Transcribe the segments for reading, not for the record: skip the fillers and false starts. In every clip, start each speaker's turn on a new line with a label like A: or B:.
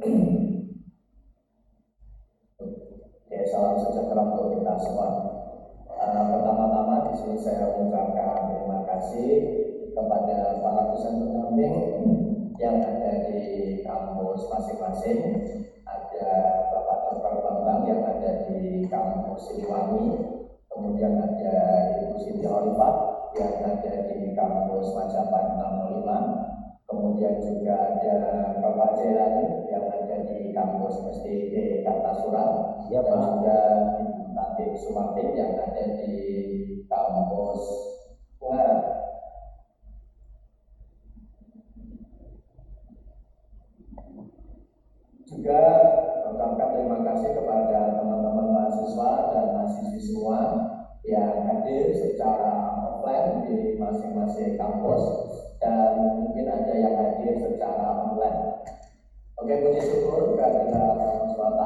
A: Oke, salam sejahtera untuk kita semua. Pertama-tama di sini saya mengucapkan terima kasih kepada para dosen pendamping yang ada di kampus masing-masing. Ada Bapak Dr. Bambang yang ada di kampus Siliwangi, kemudian ada Ibu Siti Olifat yang ada di kampus Majapahit 605, kemudian juga ada Bapak Jailani yang ada di kampus SDIP Kartasura, dan juga Ibu Tatip Sumatin yang ada di kampus Ungaran. Juga mengucapkan terima kasih kepada teman-teman mahasiswa dan mahasiswi semua yang hadir secara offline di masing-masing kampus, dan mungkin ada yang hadir secara online. Oke, puji syukur kehadirat Allah SWT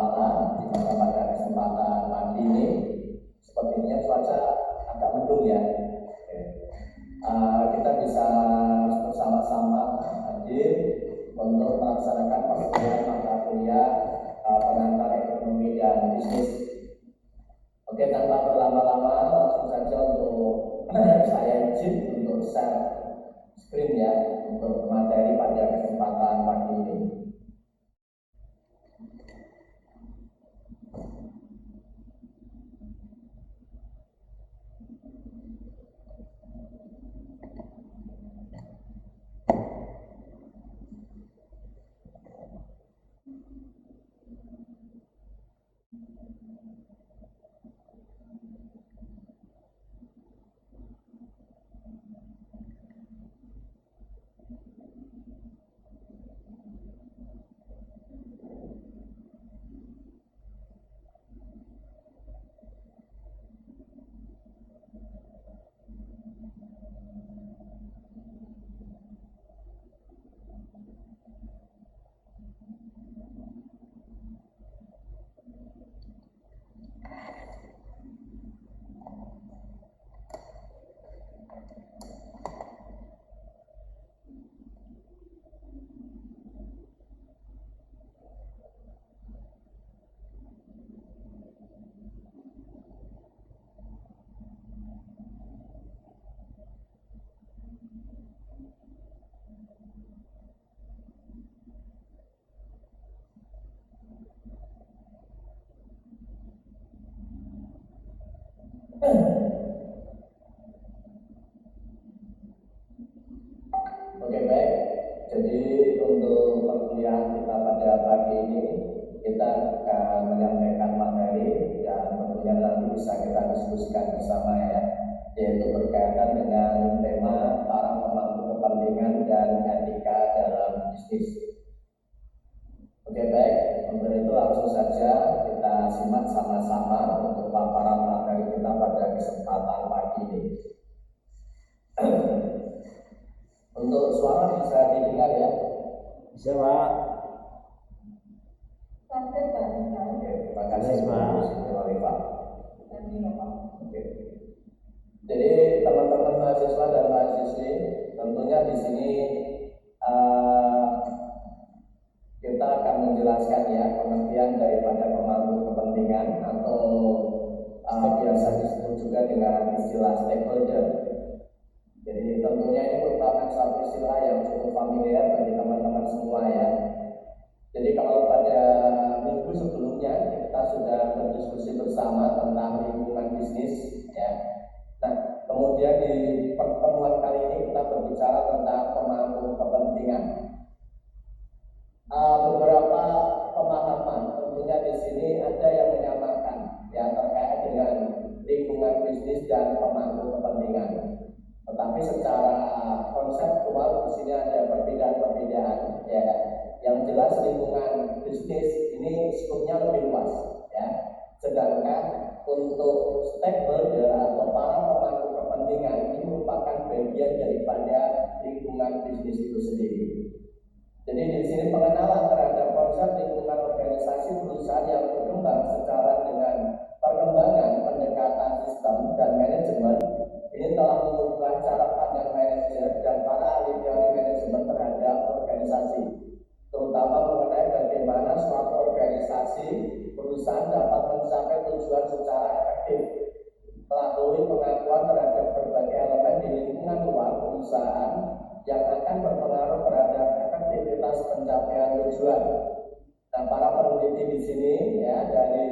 A: di mana pada kesempatan pagi ini sepertinya cuaca agak mendung ya. Kita bisa bersama-sama hadir untuk melaksanakan perkuliahan mata kuliah pengantar ekonomi dan bisnis. Oke, tanpa berlama-lama langsung saja untuk saya izin untuk share screen ya untuk materi pada kesempatan pagi ini. Oke, baik. Jadi untuk perkuliahan kita pada pagi ini kita akan menyampaikan materi dan tentunya nanti bisa kita diskusikan bersama ya, yaitu berkaitan dengan tema para pemangku kepentingan dan etika dalam bisnis. Oke, baik. Untuk itu langsung saja kita simak sama-sama untuk paparan materi kita pada kesempatan pagi ini. Untuk suara bisa didengar ya? Bisa, Pak.
B: Sampai Pak.
A: Oke, terima kasih Pak. Oke. Jadi teman-teman mahasiswa dan mahasiswi, tentunya di sini kita akan menjelaskan ya pengertian daripada pemangku kepentingan atau biasa disebut juga dengan istilah stakeholder. Jadi tentunya ini merupakan satu istilah yang cukup familiar bagi teman-teman semua ya. Jadi kalau pada minggu sebelumnya kita sudah berdiskusi bersama tentang lingkungan bisnis ya. Nah, kemudian di pertemuan kali ini kita berbicara tentang pemangku kepentingan. Beberapa pemahaman tentunya di sini ada yang menyamakan ya terkait dengan lingkungan bisnis dan pemangku kepentingan. Tetapi secara konseptual di sini ada perbedaan-perbedaan ya. Yang jelas lingkungan bisnis ini skopnya lebih luas ya. Sedangkan untuk stakeholder atau para pemangku kepentingan ini merupakan bagian daripada lingkungan bisnis itu sendiri. Jadi di sini pengenalan terhadap konsep lingkungan organisasi perusahaan yang berkembang secara dengan perkembangan pendekatan sistem dan manajemen ini telah mengubah cara pandang manajer dan para ahli teori manajemen terhadap organisasi, terutama mengenai bagaimana efektif melalui pengakuan terhadap berbagai elemen di lingkungan luar perusahaan yang akan berpengaruh terhadap efektivitas pencapaian tujuan. Nah, para peneliti di sini ya dari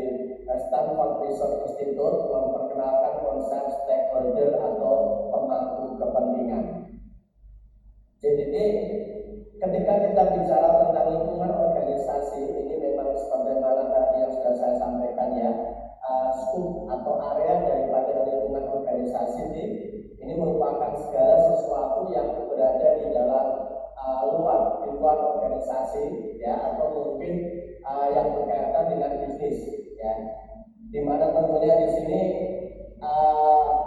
A: Stanford Research Institute memperkenalkan konsep stakeholder atau pemangku kepentingan. Jadi ketika kita bicara tentang lingkungan organisasi, ini memang sebagaimana tadi yang sudah saya sampaikan ya, scope atau area daripada lingkungan organisasi ini merupakan segala sesuatu yang berada di dalam di luar organisasi ya, atau mungkin yang berkaitan dengan bisnis ya, dimana tentunya di sini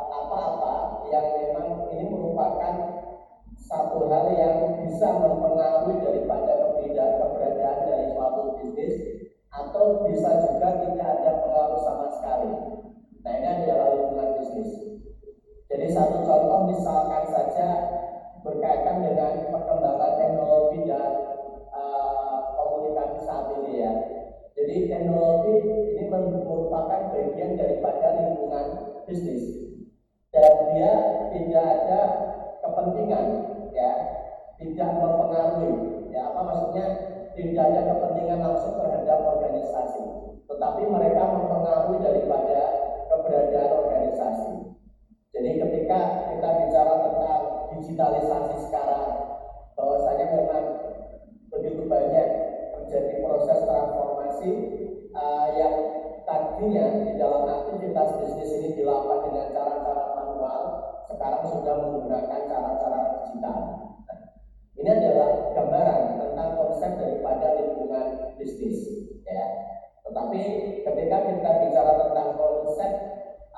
A: apa-apa yang memang ini merupakan satu hal yang bisa mempengaruhi daripada keberadaan dari suatu bisnis, atau bisa juga tidak ada pengaruh sama sekali. Nah, ini adalah lingkungan bisnis. Jadi satu contoh misalkan saja berkaitan dengan perkembangan teknologi dan komunikasi saat ini ya. Jadi teknologi ini merupakan bagian daripada lingkungan bisnis, dan dia tidak ada kepentingan ya, tidak mempengaruhi ya, apa maksudnya, tidak ada kepentingan langsung terhadap organisasi, tetapi mereka mempengaruhi daripada keberadaan organisasi. Jadi ketika kita bicara tentang digitalisasi sekarang, bahwasanya memang begitu banyak terjadi proses transformasi yang tadinya di dalam aktivitas bisnis ini dilakukan dengan cara-cara manual, sekarang sudah menggunakan cara-cara digital. Ini adalah gambaran tentang konsep daripada lingkungan bisnis ya. Tetapi ketika kita bicara tentang konsep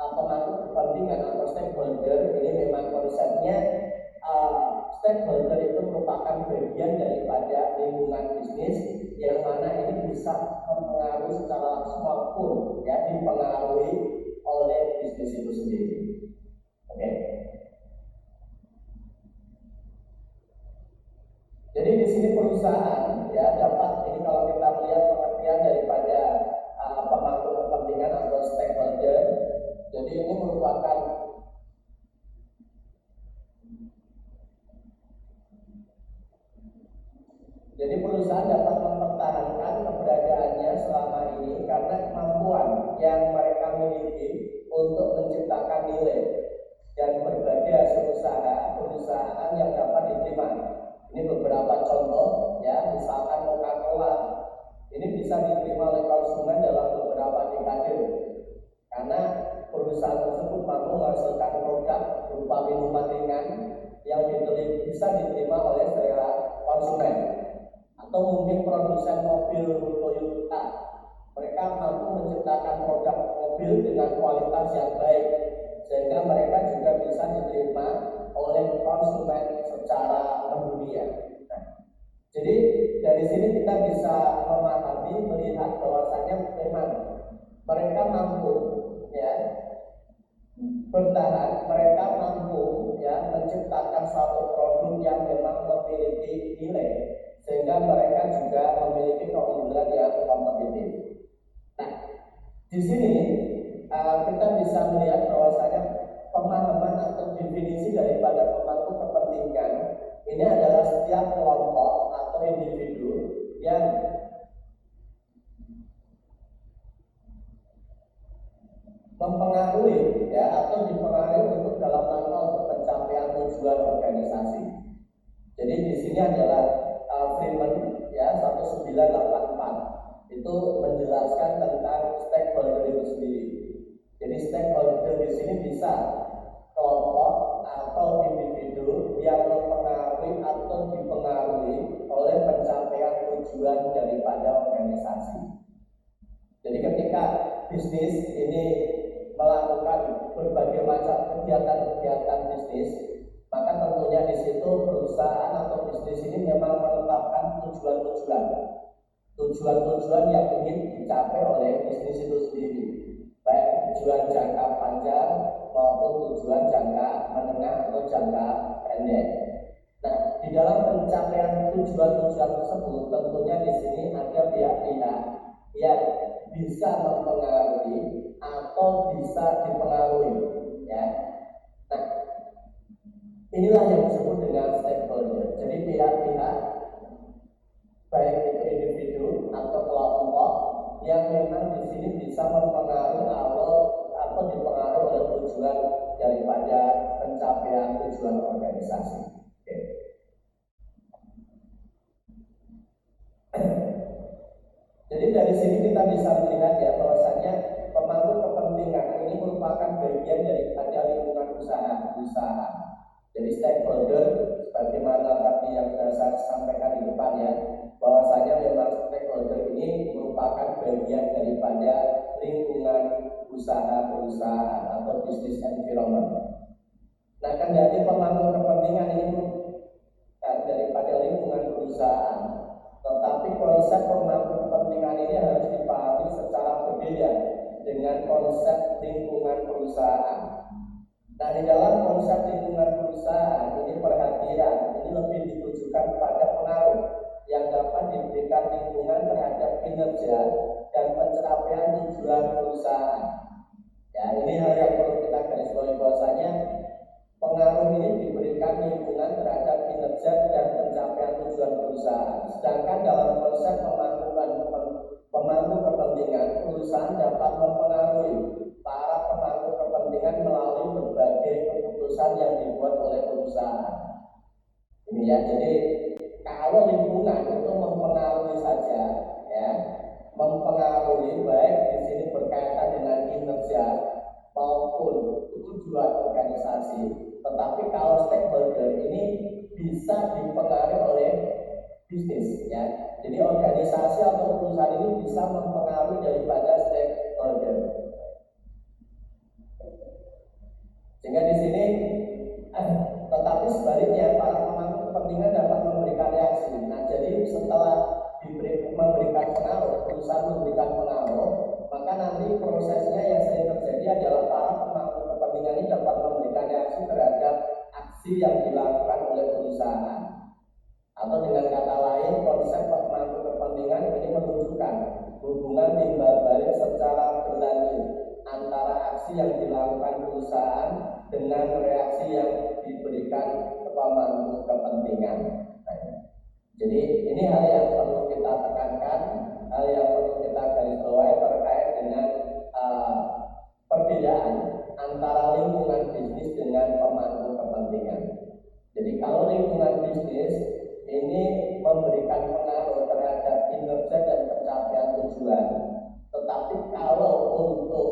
A: pemangku kepentingan atau stakeholder, ini memang konsepnya stakeholder itu merupakan bagian daripada lingkungan bisnis yang mana ini bisa mempengaruhi secara langsung maupun ya dipengaruhi oleh bisnis itu sendiri. Oke. Jadi di sini perusahaan ya dapat, ini kalau kita melihat pengertian daripada pemangku kepentingan atau stakeholder, jadi ini merupakan perusahaan dapat mempertahankan keberadaannya selama ini karena kemampuan yang mereka miliki untuk menciptakan nilai dan berbagai hasil usaha perusahaan yang dapat diterima. Ini beberapa contoh ya, misalkan Coca-Cola ini bisa diterima oleh konsumen dalam beberapa dekade karena perusahaan tersebut mampu menghasilkan produk berupa minuman ringan yang bisa diterima oleh selera konsumen. Atau mungkin produsen mobil Toyota, mereka mampu menciptakan produk mobil dengan kualitas yang baik sehingga mereka juga bisa diterima oleh konsumen secara mendunia. Nah, jadi dari sini kita bisa memahami, melihat bahwasanya memang mereka mampu ya bertahan, mereka mampu ya menciptakan suatu produk yang memang memiliki nilai sehingga mereka juga memiliki keunggulan yang kompetitif. Nah, di sini kita bisa melihat bahwasanya pemahaman atau definisi daripada pemangku kepentingan ini adalah setiap kelompok atau individu yang mempengaruhi ya atau dipengaruhi untuk dalam rangka untuk pencapaian tujuan organisasi. Jadi di sini adalah Freeman ya 1984 itu menjelaskan tentang stakeholder itu sendiri. Jadi stakeholder di sini bisa kelompok atau individu yang mempengaruhi atau dipengaruhi oleh pencapaian tujuan daripada organisasi. Jadi ketika bisnis ini melakukan berbagai macam kegiatan-kegiatan bisnis, maka tentunya di situ perusahaan atau bisnis ini memang menetapkan tujuan yang ingin dicapai oleh bisnis itu sendiri, baik tujuan jangka panjang maupun tujuan jangka menengah atau jangka pendek. Nah, di dalam pencapaian tujuan-tujuan tersebut tentunya di sini ada pihak-pihak yang bisa mempengaruhi atau bisa dipengaruhi, ya. Nah, inilah yang disebut dengan stakeholder. Jadi pihak-pihak baik itu individu atau kelompok yang memang di sini bisa mempengaruhi atau dipengaruhi oleh tujuan daripada pencapaian tujuan organisasi. Oke. Jadi dari sini kita bisa melihat ya bahwasanya pemangku kepentingan ini merupakan bagian daripada lingkungan usaha. Jadi stakeholder sebagaimana tadi yang sudah saya sampaikan di depan ya, bahwasanya memang stakeholder ini merupakan bagian daripada lingkungan usaha perusahaan atau business environment. Nah, kendati pemangku kepentingan ini daripada lingkungan perusahaan, tetapi konsep pemangku kepentingan ini harus dipahami secara berbeda dengan konsep lingkungan perusahaan. Nah, di dalam konsep lingkungan perusahaan ini perhatian ini lebih ditujukan pada pengaruh yang dapat diberikan lingkungan terhadap kinerja dan pencapaian tujuan perusahaan. Ya, ini hal yang perlu kita garis bawahi bahwasanya pengaruh ini diberikan lingkungan terhadap kinerja dan pencapaian tujuan perusahaan. Sedangkan dalam konsep pemangku kepentingan, perusahaan dapat mempengaruhi para pemangku kepentingan melalui berbagai keputusan yang dibuat oleh perusahaan. Ini ya, jadi kalau lingkungan itu mempengaruhi saja, ya, mempengaruhi baik di sini berkaitan dengan kinerja maupun tujuan organisasi, tetapi kalau stakeholder ini bisa dipengaruhi oleh bisnis, ya. Jadi organisasi atau perusahaan ini bisa mempengaruhi daripada stakeholder. Sehingga di sini, tetapi sebaliknya para pemangku kepentingan dapat memberikan reaksi. Nah, jadi setelah memberikan pengaruh, perusahaan memberikan pengaruh, maka nanti prosesnya yang sering terjadi adalah para pemangku kepentingan ini dapat memberikan reaksi terhadap aksi yang dilakukan oleh perusahaan. Atau dengan kata lain, konsep pemangku kepentingan ini menunjukkan hubungan timbal balik secara berlanjut antara aksi yang dilakukan perusahaan dengan reaksi yang diberikan pemangku kepentingan. Jadi ini hal yang perlu kita tekankan, hal yang perlu kita garis bawahi terkait dengan perbedaan antara lingkungan bisnis dengan pemangku kepentingan. Jadi kalau lingkungan bisnis ini memberikan pengaruh terhadap kinerja dan pencapaian tujuan, tetapi kalau untuk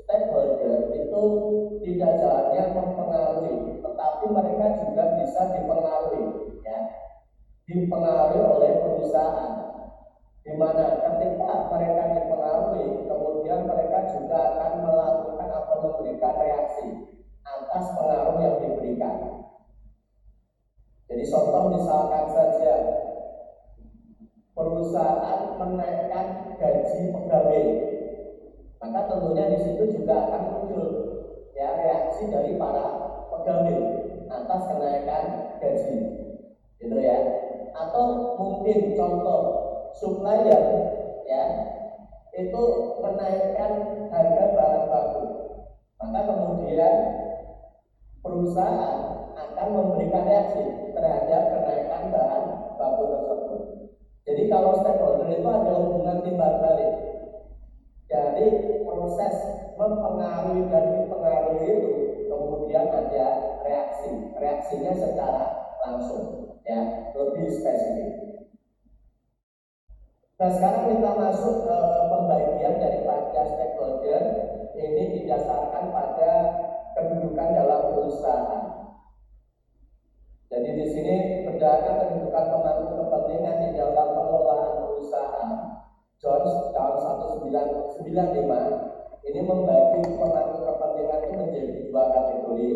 A: stakeholder itu tidak jalannya mempengaruhi, tetapi mereka juga bisa dipengaruhi, ya, dipengaruhi oleh perusahaan, di mana ketika mereka dipengaruhi, kemudian mereka juga akan melakukan atau memberikan reaksi atas pengaruh yang diberikan. Jadi contoh misalkan saja perusahaan menaikkan gaji pegawai, maka tentunya di situ juga akan muncul ya reaksi dari para pegawai atas kenaikan gaji, gitu ya. Atau mungkin contoh supplier ya itu menaikkan harga bahan baku, maka kemudian perusahaan akan memberikan reaksi terhadap kenaikan bahan baku tersebut. Jadi kalau stakeholder itu ada hubungan timbal balik dari proses mempengaruhi dan dipengaruhi itu, kemudian ada reaksinya secara langsung, ya, lebih spesifik. Nah, sekarang kita masuk ke pembagian daripada stakeholder ini didasarkan pada kedudukan dalam perusahaan. Jadi di sini berdasarkan kedudukan pemangku kepentingan di dalam pengelolaan perusahaan, Jones tahun 1995 ini membagi pemangku kepentingan itu menjadi dua kategori,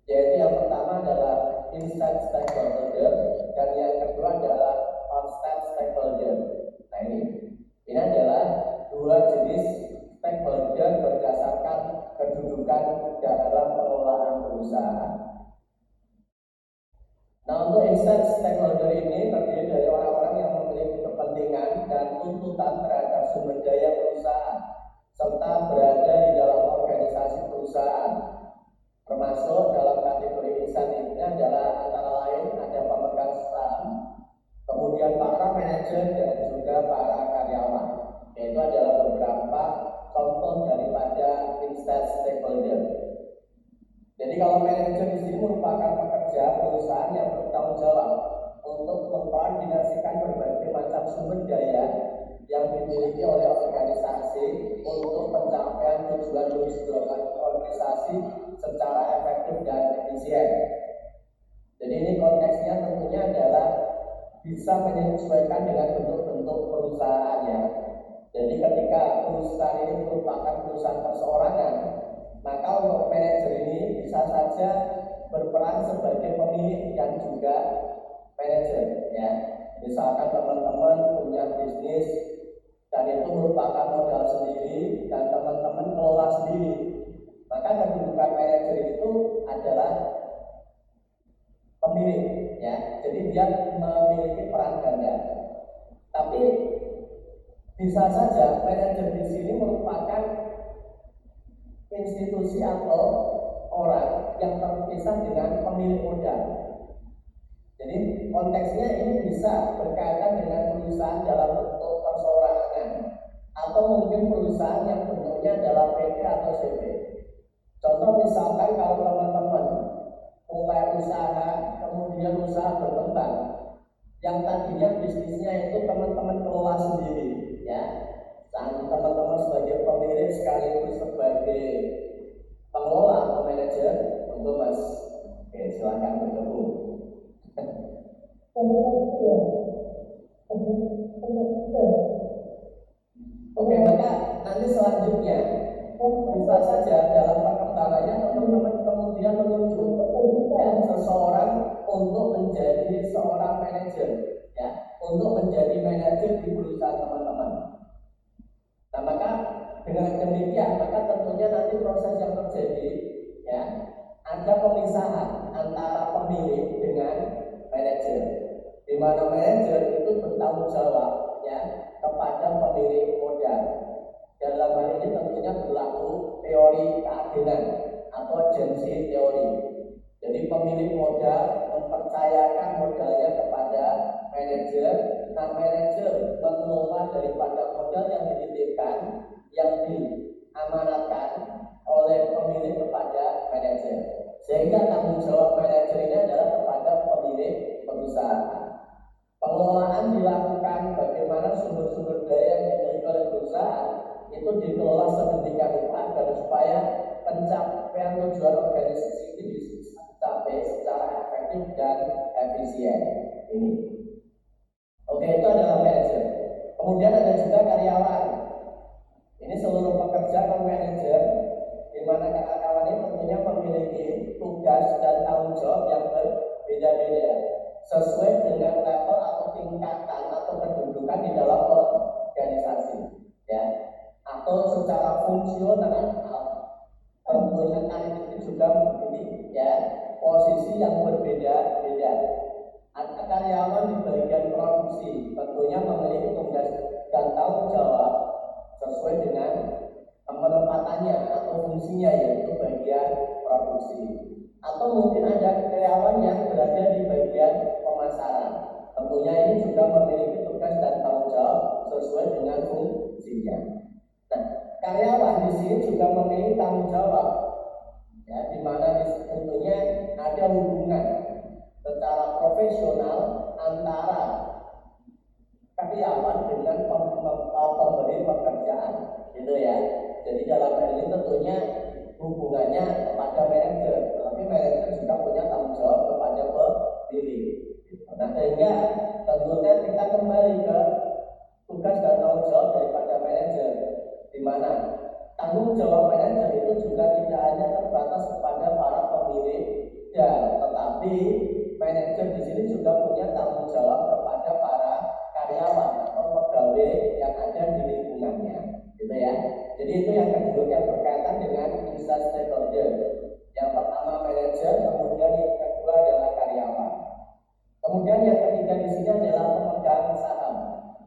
A: yaitu yang pertama adalah inside stakeholder dan yang kedua adalah outside stakeholder. Nah, ini adalah dua jenis stakeholder berdasarkan kedudukan dalam pengelolaan perusahaan. Nah, untuk inside stakeholder ini terdiri dari orang-orang yang memiliki kepentingan dan tuntutan terhadap sumber daya perusahaan serta berada di merupakan pekerja perusahaan yang bertanggung jawab untuk mengkoordinasikan berbagai macam sumber daya yang dimiliki oleh organisasi untuk pencapaian tujuan organisasi secara efektif dan efisien. Jadi ini konteksnya tentunya adalah bisa menyesuaikan dengan bentuk-bentuk perusahaan ya. Jadi ketika perusahaan ini merupakan perusahaan perseorangan, maka untuk manajer ini bisa saja berperan sebagai pemilik dan juga manajer ya. Misalkan teman-teman punya bisnis dan itu merupakan modal sendiri dan teman-teman kelola sendiri, maka kedudukan manajer itu adalah pemilik ya. Jadi dia memiliki peran ganda. Tapi bisa saja manajer di sini merupakan institusi atau orang yang terpisah dengan pemilik modal. Jadi konteksnya ini bisa berkaitan dengan perusahaan dalam bentuk perseorangan atau mungkin perusahaan yang bentuknya adalah PT atau CV. Contoh misalkan kalau teman-teman mulai usaha, kemudian usaha berkembang, yang tadinya bisnisnya itu teman-teman kelola sendiri ya, dan teman-teman sebagai pemilik sekaligus sebagai pengelola atau manajer, untuk Mas. Oke, silakan bergabung. Oke, maka nanti selanjutnya bisa saja dalam perkembangannya teman-teman kemudian menunjuk ya, seseorang untuk menjadi seorang manajer ya, untuk menjadi manajer di perusahaan teman-teman. Nah, maka dengan demikian maka tentunya nanti proses yang terjadi ya, ada pemisahan antara pemilik dengan manajer, di mana manajer itu bertanggung jawab ya kepada pemilik modal. Dalam hal ini tentunya berlaku teori keadilan atau agensi teori. Jadi pemilik modal mempercayakan modalnya kepada manajer. Nah, manajer mengelola daripada modal yang dititipkan, yang diamanatkan oleh pemilik kepada manajer. Sehingga tanggung jawab manajer ini adalah kepada pemilik perusahaan. Pengelolaan dilakukan bagaimana sumber-sumber daya yang dimiliki oleh perusahaan itu dikelola sedemikian rupa agar supaya pencapaian tujuan organisasi ini dicapai secara efektif dan efisien. Ini. Oke, itu adalah manajer. Kemudian ada juga karyawan. Ini seluruh pekerja non manajer, di mana karyawan ini tentunya memiliki tugas dan tanggung jawab yang berbeda-beda sesuai dengan level atau tingkatan atau kedudukan di dalam organisasi ya, atau secara fungsional tentunya kan itu juga memiliki ya posisi yang berbeda-beda. Ada karyawan di bagian produksi tentunya memiliki tugas dan tanggung jawab sesuai dengan penempatannya atau fungsinya, yaitu bagian produksi. Atau mungkin ada karyawan yang berada di bagian pemasaran, tentunya ini juga memiliki tugas dan tanggung jawab sesuai dengan fungsinya. Nah, karyawan di sini juga memiliki tanggung jawab ya, di mana tentunya ada hubungan secara profesional antara karyawan dengan pemberi pekerjaan, gitu ya. Jadi dalam hal ini tentunya hubungannya kepada manajer, tapi manajer juga punya tanggung jawab kepada pemilik. Nah, sehingga tentunya kita kembali ke tugas dan tanggung jawab daripada manajer, di mana tanggung jawab manajer itu juga tidak hanya terbatas kepada para pemilik ya, tetapi manajer di sini juga punya tanggung jawab kepada para karyawan atau pegawai yang ada di lingkungannya, gitu ya. Jadi itu yang kedua yang berkaitan dengan instan stakeholder. Yang pertama manajer, kemudian yang kedua adalah karyawan. Kemudian yang ketiga di sini adalah pemegang saham,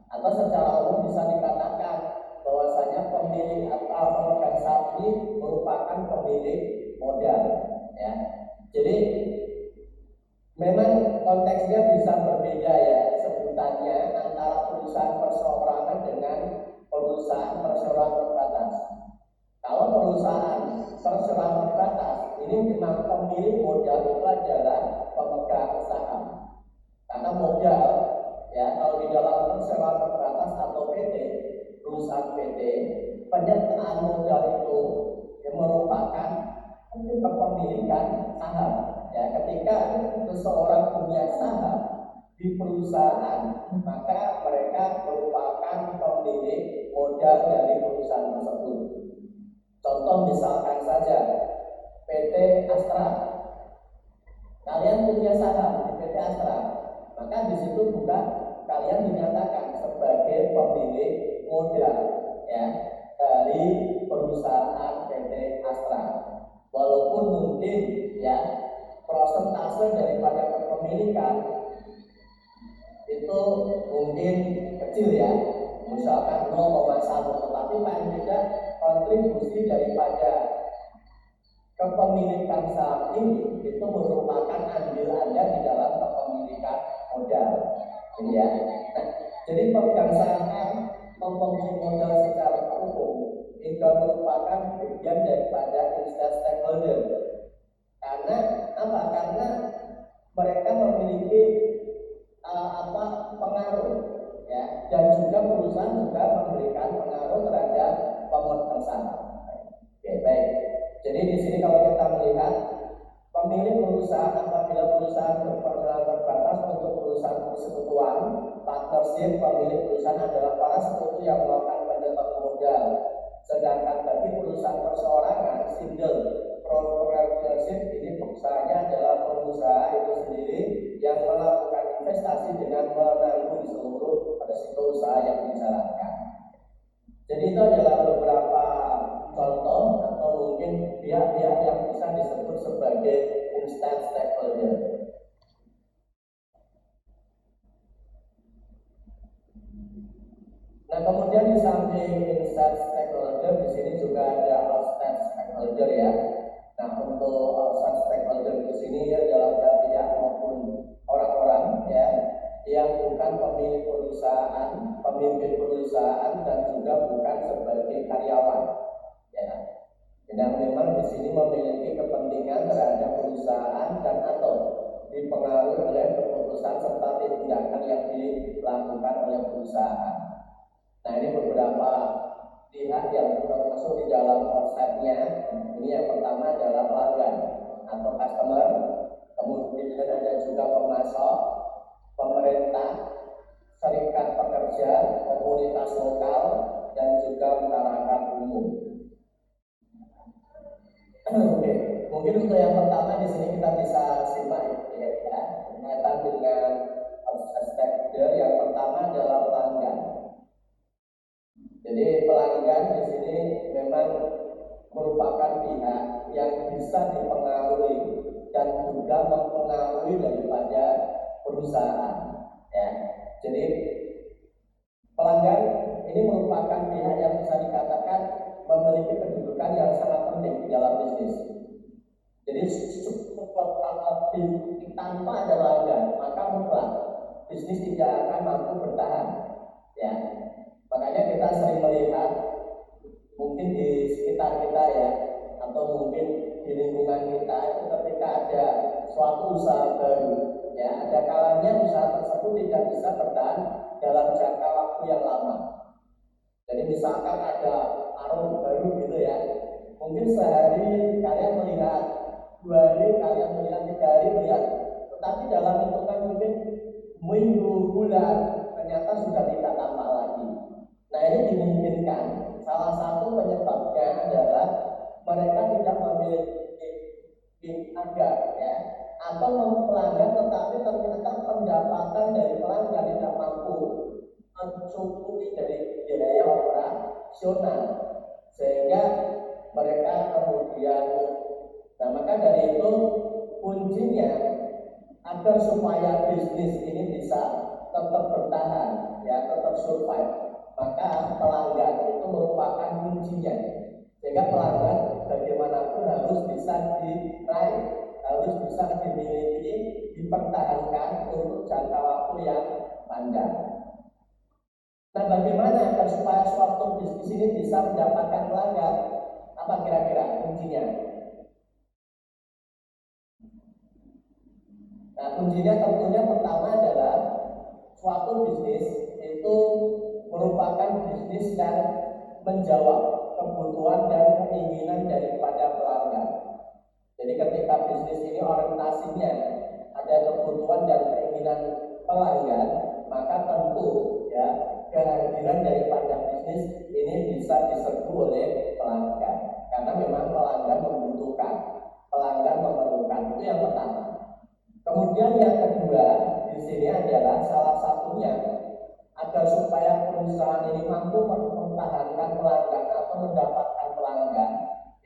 A: atau secara umum bisa dikatakan bahwasanya pemilik atau pemegang saham ini merupakan pemilik modal ya. Jadi memang konteksnya bisa berbeda ya sebutannya antara perusahaan perseorangan dengan perusahaan perseroan terbatas. Kalau perusahaan perseroan terbatas ini memang pemilik modal itu adalah pemegang saham. Karena modal, ya, kalau di dalam perseroan terbatas atau PT, perusahaan PT, penyertaan modal itu yang merupakan kepemilikan saham. Ya, ketika seseorang punya saham di perusahaan, maka mereka merupakan pemilik modal dari perusahaan tersebut. Contoh misalkan saja PT Astra, kalian punya saham di PT Astra, maka di situ juga kalian dinyatakan sebagai pemilik modal, ya, dari perusahaan PT Astra. Walaupun mungkin, ya, prosentase daripada kepemilikan itu mungkin kecil, ya, misalkan 0,1, tetapi paling tidak kontribusi daripada kepemilikan saham ini itu merupakan andil Anda di dalam kepemilikan modal. Ini, ya. Nah, jadi pemegang saham memiliki modal secara umum itu merupakan bagian daripada instant stakeholder. Karena apa? Karena mereka memiliki pengaruh, ya, dan juga perusahaan juga memberikan pengaruh terhadap pemegang saham. Oke, baik. Jadi di sini kalau kita melihat pemilik perusahaan, apabila perusahaan berperan terbatas untuk perusahaan persekutuan, partnership, pemilik perusahaan adalah para sekutu yang melakukan penyertaan modal. Sedangkan bagi perusahaan perseorangan, single proprietorship, ini perusahaannya adalah pengusaha itu sendiri yang melakukan investasi dengan menanggung seluruh resiko usaha yang dijalankan. Jadi itu adalah beberapa contoh atau mungkin pihak-pihak yang bisa disebut sebagai instant stakeholder. Nah, kemudian di samping instant stakeholder, di sini juga ada outside stakeholder, ya. Nah, untuk outside stakeholder di sini adalah pihak maupun orang-orang, ya, yang bukan pemilik perusahaan, pemimpin perusahaan, dan juga bukan sebagai karyawan, ya. Yang memang di sini memiliki kepentingan terhadap perusahaan dan atau dipengaruhi oleh keputusan serta tindakan yang dilakukan oleh perusahaan. Nah, ini beberapa pihak yang termasuk di dalam konsepnya. Ini yang pertama adalah pelanggan atau customer, kemudian ada juga pemasok, pemerintah, serikat pekerja, komunitas lokal, dan juga masyarakat umum. Oke, mungkin untuk yang pertama di sini kita bisa simak, ya, berkaitan dengan stakeholder. Yang pertama adalah pelanggan. Jadi pelanggan di sini memang merupakan pihak yang bisa dipengaruhi dan juga mempengaruhi daripada perusahaan, ya. Jadi pelanggan ini merupakan pihak yang bisa dikatakan memiliki kedudukan yang sangat penting di dalam bisnis. Jadi tanpa ada pelanggan, maka mutlak bisnis tidak akan mampu bertahan, ya. Makanya kita sering melihat mungkin di sekitar kita, ya, atau mungkin di lingkungan kita itu ketika ada suatu usaha baru, ya, ada kalanya usaha tersebut tidak bisa bertahan dalam jangka waktu yang lama. Jadi misalkan ada arung baru gitu, ya, mungkin sehari kalian melihat, 2 hari kalian melihat, 3 hari melihat, tetapi dalam hitungan mungkin minggu, bulan, ternyata sudah tidak tampak lagi. Nah, ini dimungkinkan salah satu penyebabnya adalah mereka tidak memiliki agar, ya, atau pelanggan, tetapi ternyata pendapatan dari pelanggan tidak mampu mencukupi dari biaya operasional, sehingga mereka kemudian. Nah, maka dari itu kuncinya agar supaya bisnis ini bisa tetap bertahan, ya, tetap survive, maka pelanggan itu merupakan kuncinya. Sehingga pelanggan bagaimanapun harus bisa diraih, harus bisa dimiliki, dipertahankan untuk jangka waktu yang panjang. Nah, bagaimana agar supaya suatu bisnis ini bisa mendapatkan pelanggan? Apa kira-kira kuncinya? Nah, kuncinya tentunya pertama adalah suatu bisnis itu merupakan bisnis yang menjawab kebutuhan dan keinginan daripada pelanggan. Jadi ketika bisnis ini orientasinya ada kebutuhan dan keinginan pelanggan, maka tentu ya kehadiran daripada bisnis ini bisa diserbu oleh pelanggan, karena memang pelanggan membutuhkan, pelanggan memerlukan. Itu yang pertama. Kemudian yang kedua di sini adalah salah satunya agar supaya perusahaan ini mampu mempertahankan pelanggan atau mendapatkan pelanggan,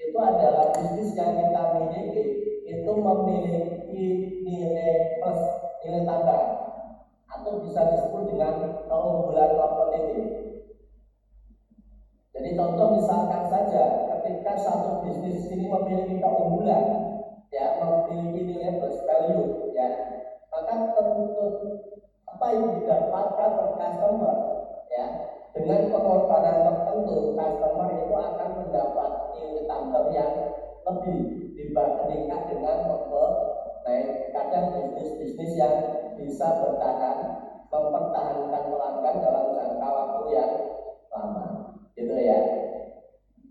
A: itu adalah bisnis yang kita miliki itu memiliki nilai plus, nilai tambah, atau bisa disebut dengan keunggulan kompetitif. Jadi contoh misalkan saja ketika satu bisnis ini memiliki keunggulan, ya memiliki nilai plus value, ya maka tentu apa yang didapatkan oleh customer, ya dengan pengorbanan tertentu, customer itu akan mendapat nilai tambah yang lebih dibandingkan dengan kadang bisnis-bisnis yang bisa bertahan, mempertahankan pelanggan dalam jangka waktu yang lama, gitu ya.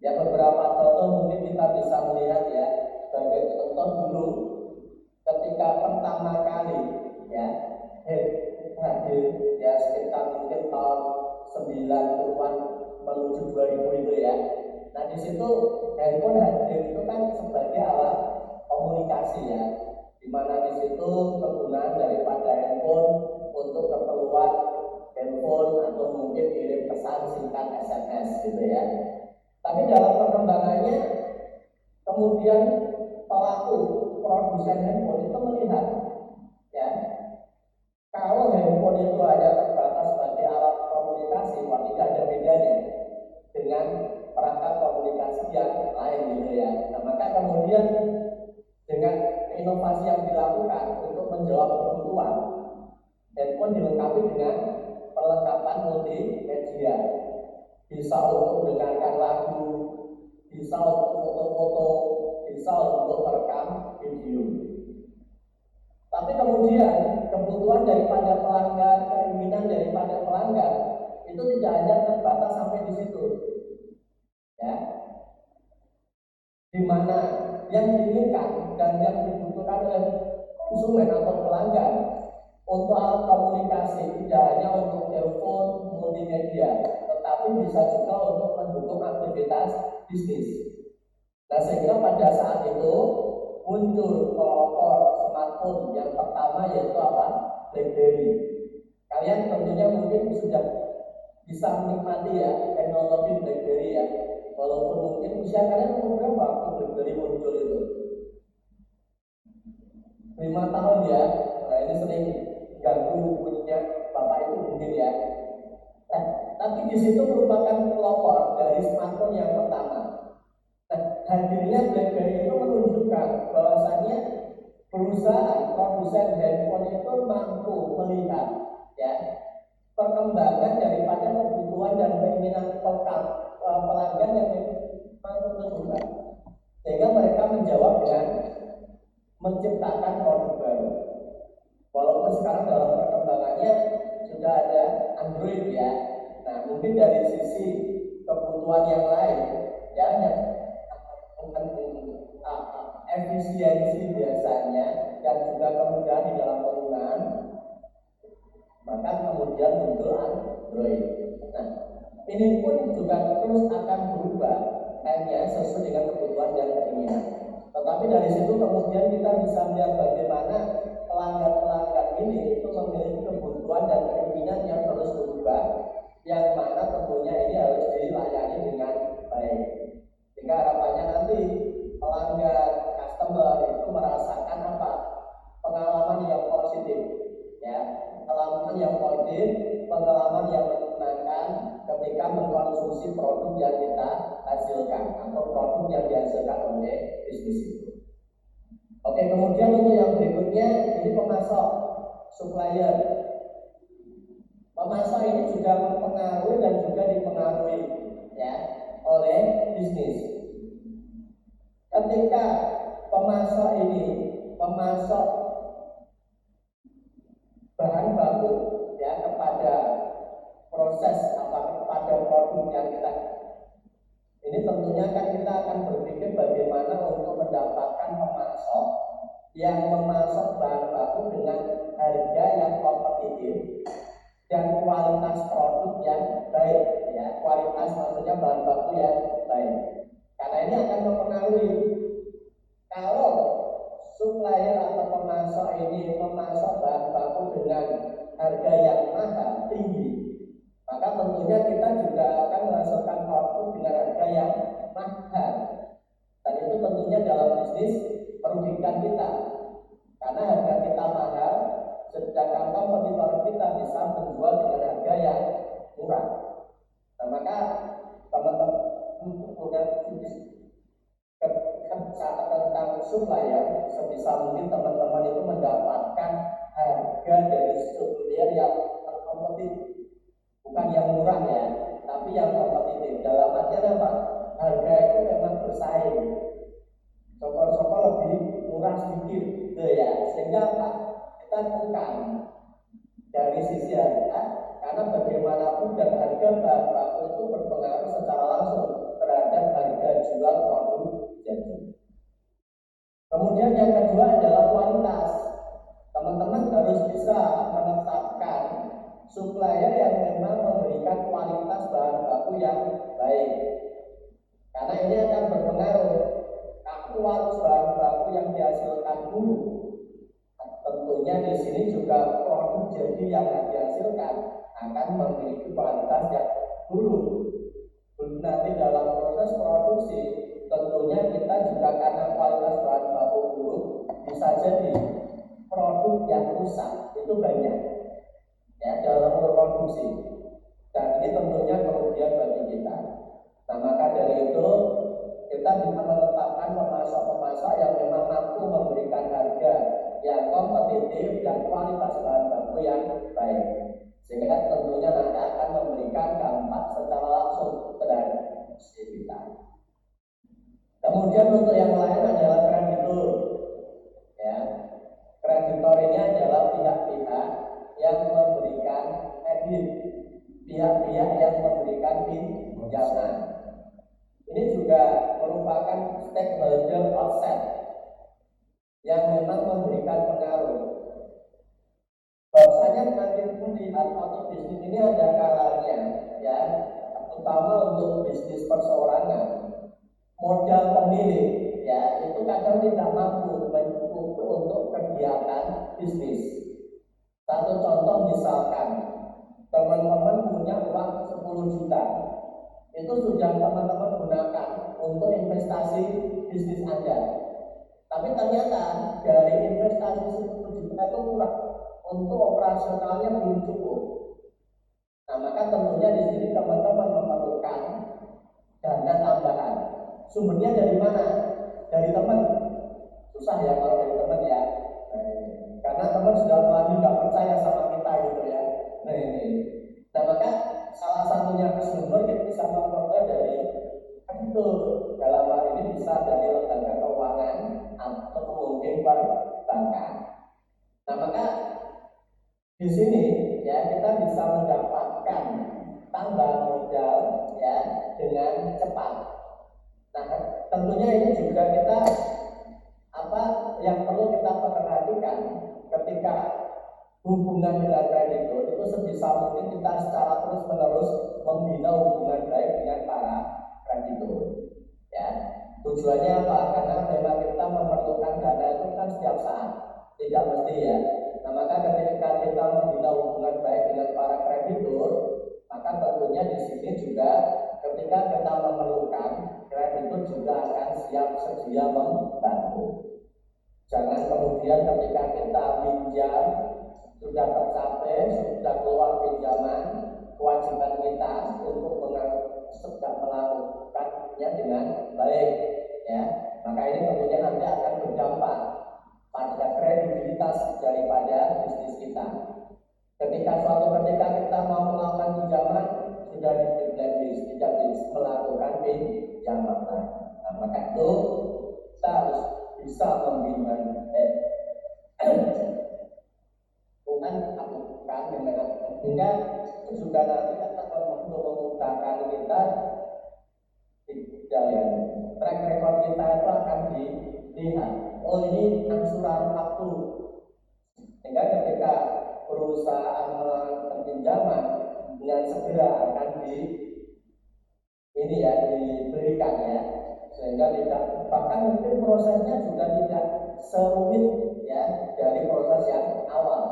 A: Ya beberapa contoh mungkin kita bisa melihat ya, sebagai contoh dulu ketika pertama kali ya hadir ya sekitar mungkin tahun 90-an menuju 2000 itu ya. Nah di situ handphone hadir itu kan sebagai alat komunikasi ya, dimana di situ kegunaan daripada handphone untuk keperluan handphone atau mungkin kirim pesan singkat SMS gitu ya. Tapi dalam perkembangannya kemudian pelaku produsen handphone itu melihat ya kalau handphone itu hanya terbatas sebagai alat komunikasi, wah tidak ada bedanya dengan perangkat komunikasi yang lain gitu ya. Nah maka kemudian dengan inovasi yang dilakukan untuk menjawab kebutuhan, handphone dilengkapi dengan perlengkapan multimedia, bisa untuk mendengarkan lagu, bisa untuk foto-foto, bisa untuk merekam video. Tapi kemudian kebutuhan daripada pelanggan, keinginan daripada pelanggan itu tidak hanya terbatas sampai di situ, ya. Di mana yang diinginkan dan yang dibutuhkan oleh konsumen atau pelanggan untuk alat komunikasi tidak hanya untuk telepon multimedia, tetapi bisa juga untuk mendukung aktivitas bisnis. Nah sehingga pada saat itu muncul pelopor smartphone yang pertama yaitu apa? BlackBerry. Kalian tentunya mungkin sudah bisa menikmati ya teknologi BlackBerry ya. Walaupun mungkin usia kalian umur berapa waktu BlackBerry muncul itu? 5 tahun ya. Nah ini sering ganggu bunyinya bapak ibu mungkin ya. Nah, tapi di situ merupakan pelopor dari smartphone yang pertama. Nah, hadirnya BlackBerry itu menunjukkan bahwasannya perusahaan produsen handphone itu mampu melihat ya perkembangan daripada kebutuhan dan keinginan pelanggan yang mampu berubah, sehingga mereka menjawab dengan menciptakan produk baru. Walaupun sekarang dalam perkembangannya sudah ada Android ya. Nah, mungkin dari sisi kebutuhan yang lain ya yang efisiensi biasanya dan juga kemudahan di dalam penggunaan, maka kemudian muncul Android. Nah, ini pun juga terus akan berubah hanya sesuai dengan kebutuhan dan keinginan. Tetapi dari situ kemudian kita bisa melihat bagaimana pelanggan-pelanggan ini itu memiliki kebutuhan dan keinginan yang terus berubah, yang mana tentunya ini harus dilayani dengan baik. Sehingga harapannya nanti pelanggan, customer itu merasakan apa? Pengalaman yang positif, ya, pengalaman yang positif, pengalaman yang menyenangkan ketika mengkonsumsi produk yang kita hasilkan atau produk yang dihasilkan oleh bisnis itu. Oke, kemudian untuk yang berikutnya ini pemasok, supplier. Pemasok ini juga mempengaruhi dan juga dipengaruhi ya oleh bisnis. Ketika pemasok ini memasok proses pada produk yang kita ini tentunya kan kita akan berpikir bagaimana untuk mendapatkan pemasok yang memasok bahan baku dengan harga yang kompetitif dan kualitas produk yang baik, ya, kualitas maksudnya bahan baku yang baik. Karena ini akan mempengaruhi kalau supplier atau pemasok ini memasok bahan baku dengan harga yang mahal tinggi, maka tentunya kita juga akan menghasilkan produk dengan harga yang mahal. Dan itu tentunya dalam bisnis merugikan kita, karena harga kita mahal, sedangkan kompetitor kita bisa menjual dengan harga yang murah. Nah, maka teman-teman punya kerja tentang supplier, sebisa mungkin teman-teman itu mendapatkan harga dari supplier yang kompetitif, bukan yang murah ya, tapi yang kompetitif. Dalam artian apa? Harga itu memang bersaing, sokor-sokor lebih murah sedikit, gitu ya. Sehingga apa? Kita tekan dari sisi harga, karena bagaimanapun dan harga bahan baku itu berpengaruh secara langsung terhadap harga jual produk jadi. Kemudian yang kedua adalah kualitas. Teman-teman harus bisa menetapkan supplier yang memang memberikan kualitas bahan baku yang baik, karena ini akan berpengaruh kualitas bahan baku yang dihasilkan dulu. Tentunya di sini juga produk jadi yang dihasilkan akan memiliki kualitas yang dulu. Nanti dalam proses produksi tentunya kita juga karena kualitas bahan baku buruk bisa jadi produk yang rusak itu banyak ya dalam produksi, dan ini tentunya kerugian bagi kita. Nah, maka dari itu kita bisa menetapkan pemasok-pemasok yang memang mampu memberikan harga yang kompetitif dan kualitas bahan baku yang baik, sehingga tentunya nanti akan memberikan dampak secara langsung terhadap industri kita. Kemudian untuk yang lain adalah kreditur, ya. Kreditor ini adalah pihak-pihak yang memberikan kredit, pihak-pihak yang memberikan pinjaman. Ini juga merupakan stakeholder offset yang memang memberikan pengaruh. Bahwasanya makin melihat atau bisnis ini ada kalanya, ya, terutama untuk bisnis perseorangan, modal pemilik, ya, itu kadang tidak mampu mencukupi untuk kegiatan bisnis. Satu contoh misalkan, teman-teman punya uang 10 juta, itu sudah teman-teman gunakan untuk investasi bisnis Anda. Tapi ternyata dari investasi 10 juta itu kurang, untuk operasionalnya belum cukup. Nah, maka tentunya di sini teman-teman memerlukan dana tambahan. Sumbernya dari mana? Dari teman. Susah ya kalau dari teman ya. Karena teman sudah terlanjur nggak percaya sama kita gitu ya. Nah ini. Nah, maka salah satunya sumber kita bisa memperoleh dari itu, dalam hal ini bisa dari lembaga keuangan atau mungkin perbankan. Nah, maka di sini ya kita bisa mendapatkan tambahan modal ya dengan cepat. Nah, tentunya ini juga kita yang perlu kita perhatikan ketika hubungan dengan kreditur itu sebisa mungkin kita secara terus-menerus membina hubungan baik dengan para kreditur. Ya, tujuannya apa? Karena memang kita memerlukan dana itu kan setiap saat, tidak mesti ya. Nah, maka ketika kita membina hubungan baik dengan para kreditur, maka tentunya di sini juga ketika kita memerlukan, kreditur juga akan siap sedia membantu. Jangan kemudian ketika kita pinjam sudah tercapai, sudah keluar pinjaman, kewajiban kita untuk melakukannya dengan baik, ya. Maka ini tentunya nanti akan berdampak pada kredibilitas daripada bisnis kita. Ketika suatu ketika kita mau melakukan pinjaman sudah di blacklist, tidak bisa melakukan pinjaman. Nah, maka itu kita harus bisa membina bukan lakukan dengan hingga itu juga nanti kan jalan. Track record kita itu akan dilihat. Oh, ini angsuran waktu. Sehingga ketika perusahaan melakukan pinjaman dengan segera akan diberikan ya, sehingga tidak, bahkan mungkin prosesnya juga tidak serumit ya dari proses yang awal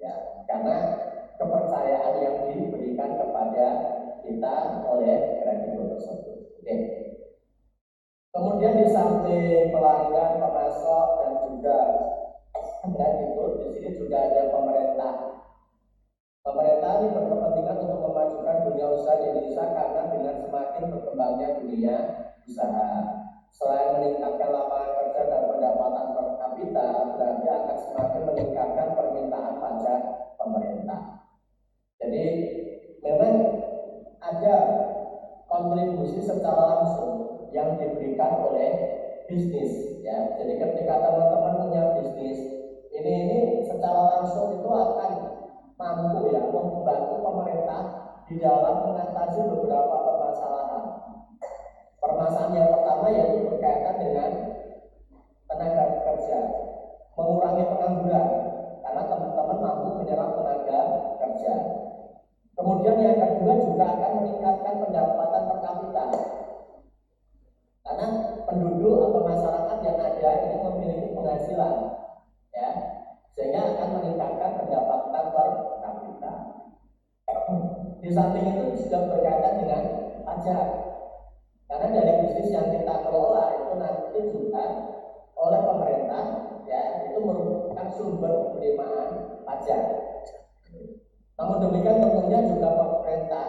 A: ya, karena kepercayaan yang diberikan kepada kita oleh kreditur tersebut. Oke. Kemudian di samping pelanggan, pemasok dan juga kreditur, di sini juga ada pemerintah. Pemerintah ini berkepentingan untuk memajukan dunia usaha di Indonesia karena dengan semakin berkembangnya dunia usaha, selain meningkatkan lapangan kerja dan pendapatan per kapita, berarti akan semakin meningkatkan permintaan pajak pemerintah. Jadi memang ada kontribusi secara langsung yang diberikan oleh bisnis ya. Jadi ketika teman-teman punya bisnis, ini secara langsung itu akan mampu ya membantu pemerintah di dalam mengatasi beberapa permasalahan. Permasalahan yang pertama yaitu berkaitan dengan tenaga kerja, mengurangi pengangguran karena teman-teman mampu menyerap tenaga kerja. Kemudian yang kedua juga akan meningkatkan pendapatan per kapita karena penduduk atau masyarakat yang ada ini memiliki penghasilan ya, sehingga akan meningkatkan pendapatan per kapita. Di samping itu juga berkaitan dengan pajak, karena dari bisnis yang kita kelola itu nanti juga oleh pemerintah ya, itu merupakan sumber penerimaan pajak. Namun demikian tentunya juga pemerintah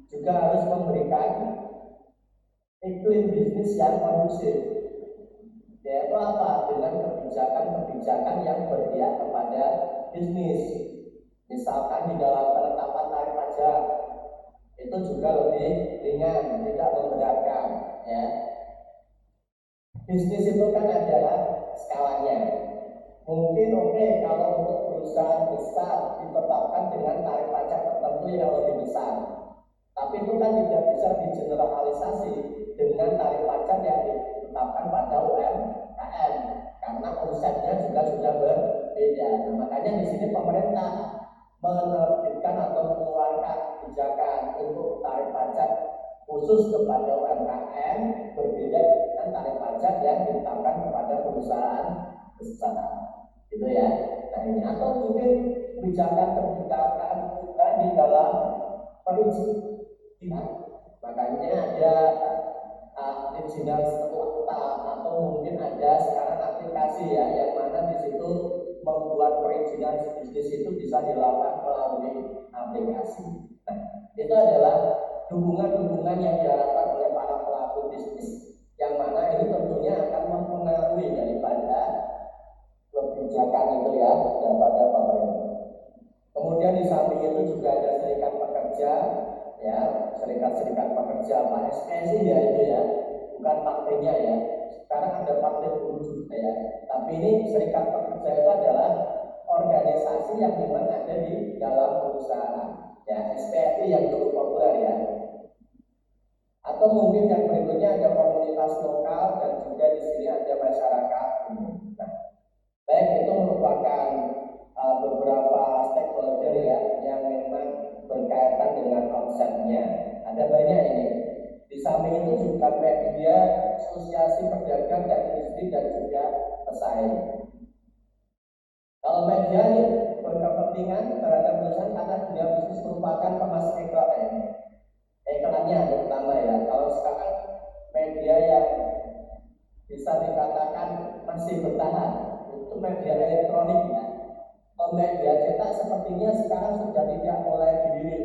A: juga harus memberikan iklim bisnis yang kondusif, yaitu apa? Dengan kebijakan-kebijakan yang berpihak kepada bisnis. Misalkan di dalam penetapan tarif pajak itu juga lebih ringan, tidak memberatkan ya. Bisnis itu kan adalah skalanya. Mungkin oke, kalau untuk perusahaan besar ditetapkan dengan tarif pajak tertentu yang lebih besar, tapi itu kan tidak bisa digeneralisasi dengan tarif pajak yang ditetapkan pada UMKM karena konsepnya juga sudah berbeda. Nah, makanya di sini pemerintah menerbitkan atau mengeluarkan kebijakan untuk tarif pajak khusus kepada UMKM berbeda dengan tarif pajak yang ditetapkan kepada perusahaan besar, gitu ya. Nah ini, atau mungkin kebijakan-kebijakan juga di dalam perizinan, makanya ada perizinan setahap atau mungkin ada sekarang aplikasi ya, yang mana di situ membuat perizinan bisnis itu bisa dilakukan melalui aplikasi. Nah, itu adalah dukungan-dukungan yang diharapkan oleh para pelaku bisnis, yang mana ini tentunya akan mempengaruhi daripada kebijakan itu ya daripada pemerintah. Kemudian di samping itu juga ada serikat pekerja ya, serikat-serikat pekerja Pak SPSI ya itu ya, bukan partainya ya. Sekarang ada partai buruh juga ya, tapi ini serikat pekerja itu adalah organisasi yang memang ada di dalam perusahaan ya, SPSI yang cukup populer ya. Atau mungkin yang berikutnya ada komunitas lokal dan juga di sini ada masyarakat umum. Nah, baik itu merupakan beberapa stakeholder ya yang memang berkaitan dengan konsepnya. Ada banyak ini. Di samping itu juga media, asosiasi pedagang dan industri dan juga pesaing. Kalau media ini berkepentingan terhadap perusahaan karena dunia bisnis merupakan pemasok iklan iklannya terutama ya. Kalau sekarang media yang bisa dikatakan masih bertahan itu media elektronik ya. Media cetak sepertinya sekarang sudah tidak mulai dilirik.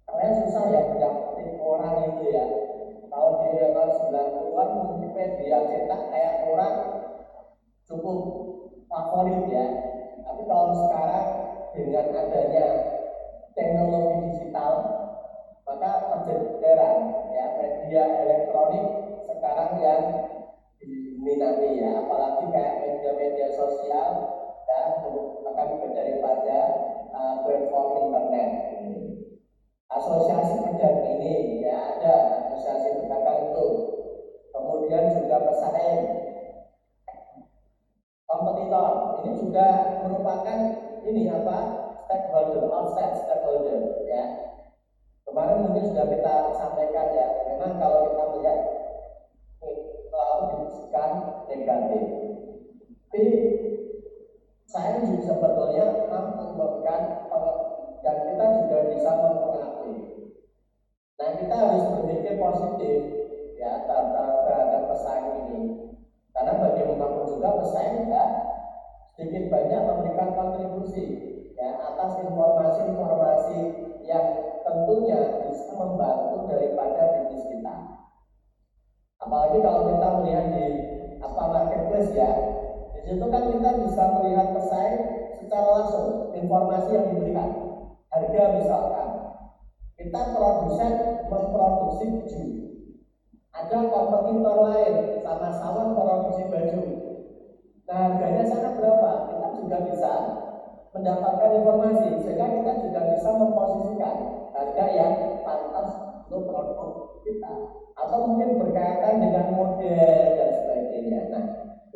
A: Kalian susah ya mendapatkan orang itu ya. Kalau di era 90-an mungkin media cetak kayak orang cukup favorit ya. Tapi kalau sekarang dengan adanya teknologi digital, maka terjadi heran ya, media elektronik sekarang yang diminati ya, apalagi kayak media-media sosial ya, merupakan daripada platform internet ini. Asosiasi pedagang ini ya, ada asosiasi pedagang outside stakeholder ya. Kemarin mungkin sudah kita sampaikan ya, memang kalau kita melihat diskusikan negatif, tapi saya juga sebetulnya mampu memberikan dan kita juga bisa mempengaruhi. Nah, kita harus berpikir positif ya terhadap pesaing ini, karena bagaimanapun juga pesaing juga sedikit banyak memberikan kontribusi ya atas informasi-informasi yang tentunya bisa membantu daripada bisnis kita. Apalagi kalau kita melihat di marketplace ya, di situ kan kita bisa melihat pesaing secara langsung, informasi yang diberikan, harga misalkan. Kita produsen memproduksi baju, ada kompetitor lain sama-sama produksi baju. Nah, harganya sana berapa? Kita juga bisa mendapatkan informasi, sehingga kita juga bisa memposisikan harga yang pantas untuk produk kita. Atau mungkin berkaitan dengan model dan sebagainya. Nah,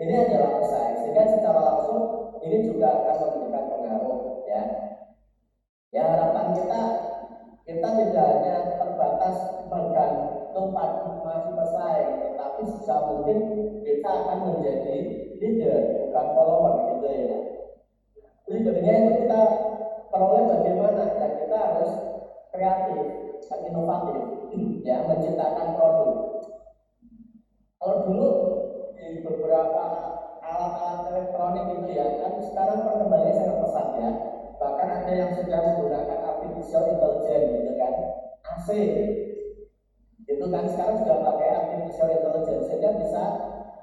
A: ini adalah pesaing, sehingga secara langsung ini juga akan memberikan pengaruh ya. Ya, harapan kita tidak hanya terbatas menggantung pada masih pesaing, tetapi sebisa mungkin kita akan menjadi leader, bukan follower gitu ya. Leadernya itu kita peroleh bagaimana? Ya, kita harus kreatif dan inovatif ya, menciptakan produk. Kalau dulu di beberapa alat-alat elektronik itu ya, kan sekarang perkembangannya sangat pesat ya. Bahkan ada yang sudah menggunakan artificial intelligence gitu kan, AC itu kan sekarang sudah pakai artificial intelligence, sehingga bisa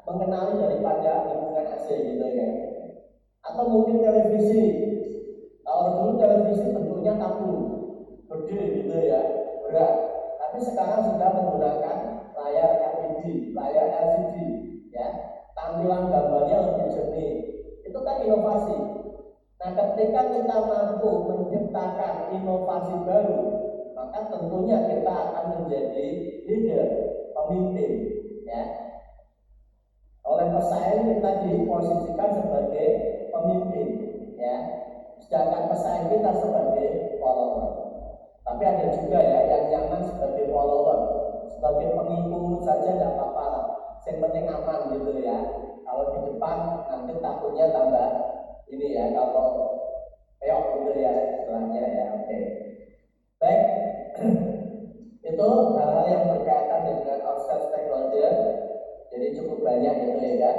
A: mengenali daripada lingkungan AC gitu ya. Atau mungkin televisi, kalau dulu televisi bentuknya tabung gede gitu ya, berat, tapi sekarang sudah menggunakan layar LED, layar LCD ya, tampilan gambarnya lebih jernih. Itu kan inovasi. Nah, ketika kita mampu menciptakan inovasi baru, maka tentunya kita akan menjadi leader, pemimpin ya. Oleh pesaing kita diposisikan sebagai pemimpin ya, sedangkan pesaing kita sebagai follower. Tapi ada juga ya yang nyaman sebagai follower, sebagai pengikut saja tidak apa-apa lah, yang penting aman gitu ya. Kalau di depan nanti takutnya tambah ini ya, kalau peok gitu ya istilahnya ya. Oke. Baik. Itu hal-hal yang berkaitan dengan outside stakeholder. Jadi cukup banyak itu ya kan.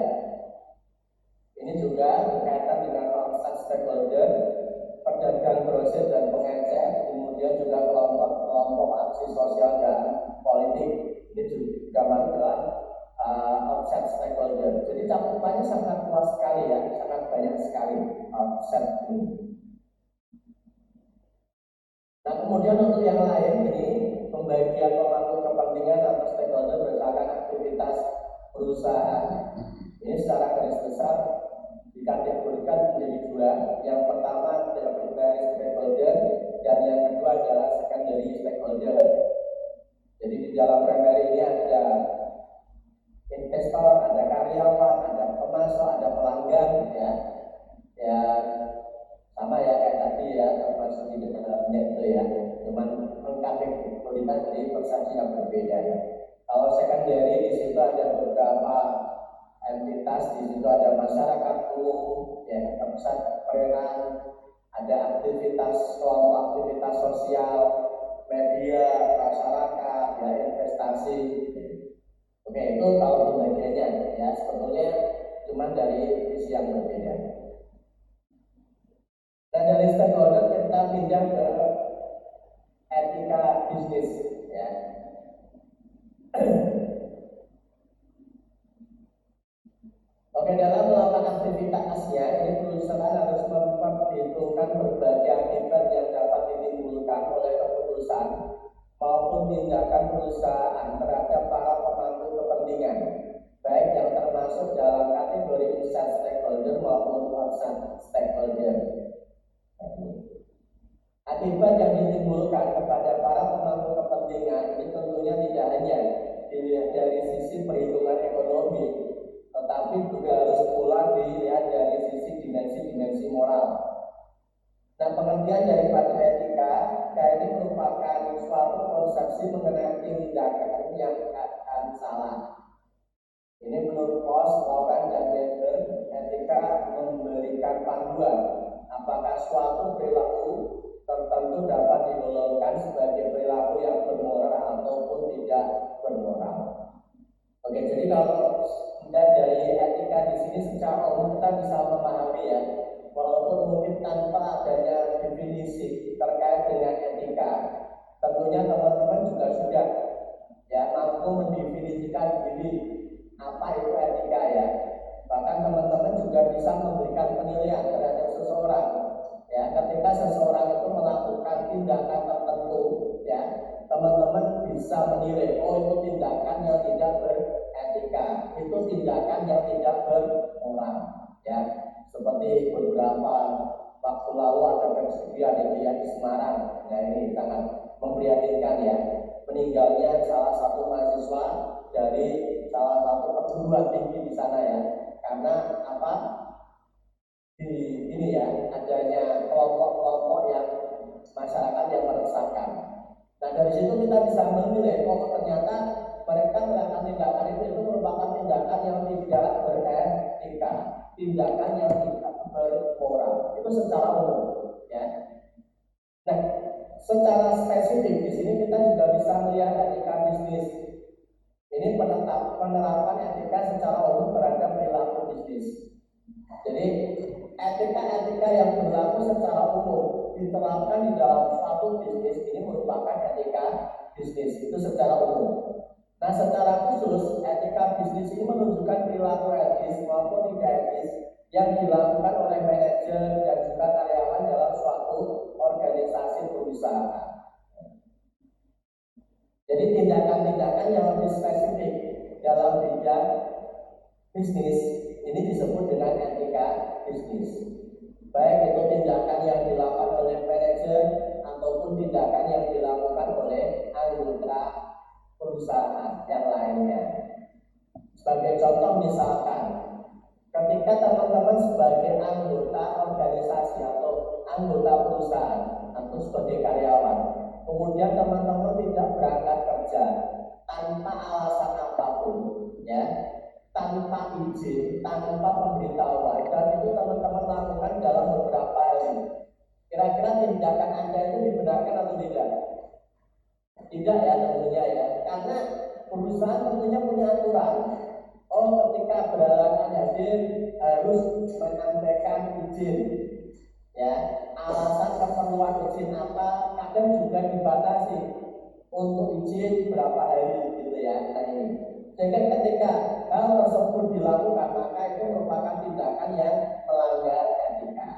A: Ini juga berkaitan dengan outside stakeholder, pedagang grosir dan pengecer, kemudian juga kelompok aksi sosial dan politik. Ini juga masuk dalam outside stakeholder. Jadi cakupannya sangat luas sekali ya, sangat banyak sekali outside ini. Nah, kemudian untuk yang lain ini pembagian pemangku kepentingan atau stakeholder berdasarkan aktivitas perusahaan. Ini secara garis besar dikategorikan menjadi dua. Yang pertama adalah primary stakeholder dan yang kedua adalah secondary stakeholder. Jadi di dalam primary ini ada investor, ada karyawan, ada pemasok, ada pelanggan ya. Ya sama ya kayak tadi ya, termasuk di dalamnya itu ya. Cuman mengkategorikan dari persepsi yang berbeda ya. Kalau secondary di situ ada beberapa entitas, di situ ada masyarakat umum, ya, pusat peran, ada aktivitas kelompok aktivitas sosial, media, masyarakat, ya, investasi. Oke, itu kalau pembagiannya ya sebetulnya cuma dari sisi yang berbeda. Dan dari stakeholder kita pindah ke etika bisnis ya. Oke, dalam melakukan aktivitasnya, ini perusahaan harus memperhitungkan berbagai akibat yang dapat ditimbulkan oleh keputusan maupun tindakan perusahaan terhadap para pemangku kepentingan, baik yang termasuk dalam kategori inside stakeholder maupun outside stakeholder. Akibat yang ditimbulkan kepada para pemangku kepentingan ini tentunya tidak hanya dilihat dari sisi perhitungan ekonomi, tetapi juga harus pula dilihat dari sisi dimensi-dimensi moral. Nah, pengertian daripada etika, ini merupakan suatu konsepsi mengenai tindakan yang akan salah. Ini menurut Post, Lauren, dan Weber, etika memberikan panduan apakah suatu perilaku tertentu dapat digolongkan sebagai perilaku yang bermoral ataupun tidak bermoral. Oke, jadi kalau dari etika di sini secara umum kita bisa memahami ya, walaupun mungkin tanpa adanya definisi terkait dengan etika, tentunya teman-teman juga sudah ya mampu mendefinisikan diri apa itu etika ya. Bahkan teman-teman juga bisa memberikan penilaian terhadap seseorang ya, ketika seseorang itu melakukan tindakan tertentu ya, teman-teman bisa menilai oh itu tindakan yang tidak beretika, itu tindakan yang tidak bermoral ya. Seperti beberapa waktu lalu ada kejadian itu ya di Semarang. Nah ini sangat memprihatinkan ya, meninggalnya salah satu mahasiswa dari salah satu perguruan tinggi di sana ya, karena apa? Di ini ya, adanya kelompok-kelompok yang masyarakat yang meresahkan. Nah dari situ kita bisa menilai oh ternyata mereka melakukan tindakan itu merupakan tindakan yang tidak beretika, tindakan yang tidak bermoral. Itu secara umum ya. Nah secara spesifik di sini kita juga bisa melihat etika bisnis. Ini penerapan etika secara umum terhadap perilaku bisnis. Jadi etika-etika yang berlaku secara umum diterapkan di dalam suatu bisnis ini merupakan etika bisnis itu secara umum. Nah secara khusus etika bisnis ini menunjukkan perilaku etis maupun tidak etis yang dilakukan oleh manajer dan juga karyawan dalam suatu organisasi perusahaan. Jadi tindakan-tindakan yang lebih spesifik dalam bidang bisnis ini disebut dengan etika bisnis. Baik itu tindakan yang dilakukan oleh manajer ataupun tindakan yang dilakukan oleh anggota perusahaan yang lainnya. Sebagai contoh misalkan, ketika teman-teman sebagai anggota organisasi atau anggota perusahaan atau sebagai karyawan, kemudian teman-teman tidak berangkat kerja tanpa alasan apapun, ya, tanpa izin, tanpa pemberitahuan, dan itu teman-teman lakukan dalam beberapa hari. Kira-kira tindakan Anda itu dibenarkan atau tidak? Tidak ya tentunya ya, karena perusahaan tentunya punya aturan. Oh ketika berhalangan hadir harus menyampaikan izin. Ya, alasan keperluan izin apa kadang juga dibatasi untuk izin berapa hari gitu ya. Nah ini, sehingga ketika hal tersebut dilakukan maka itu merupakan tindakan yang melanggar etika,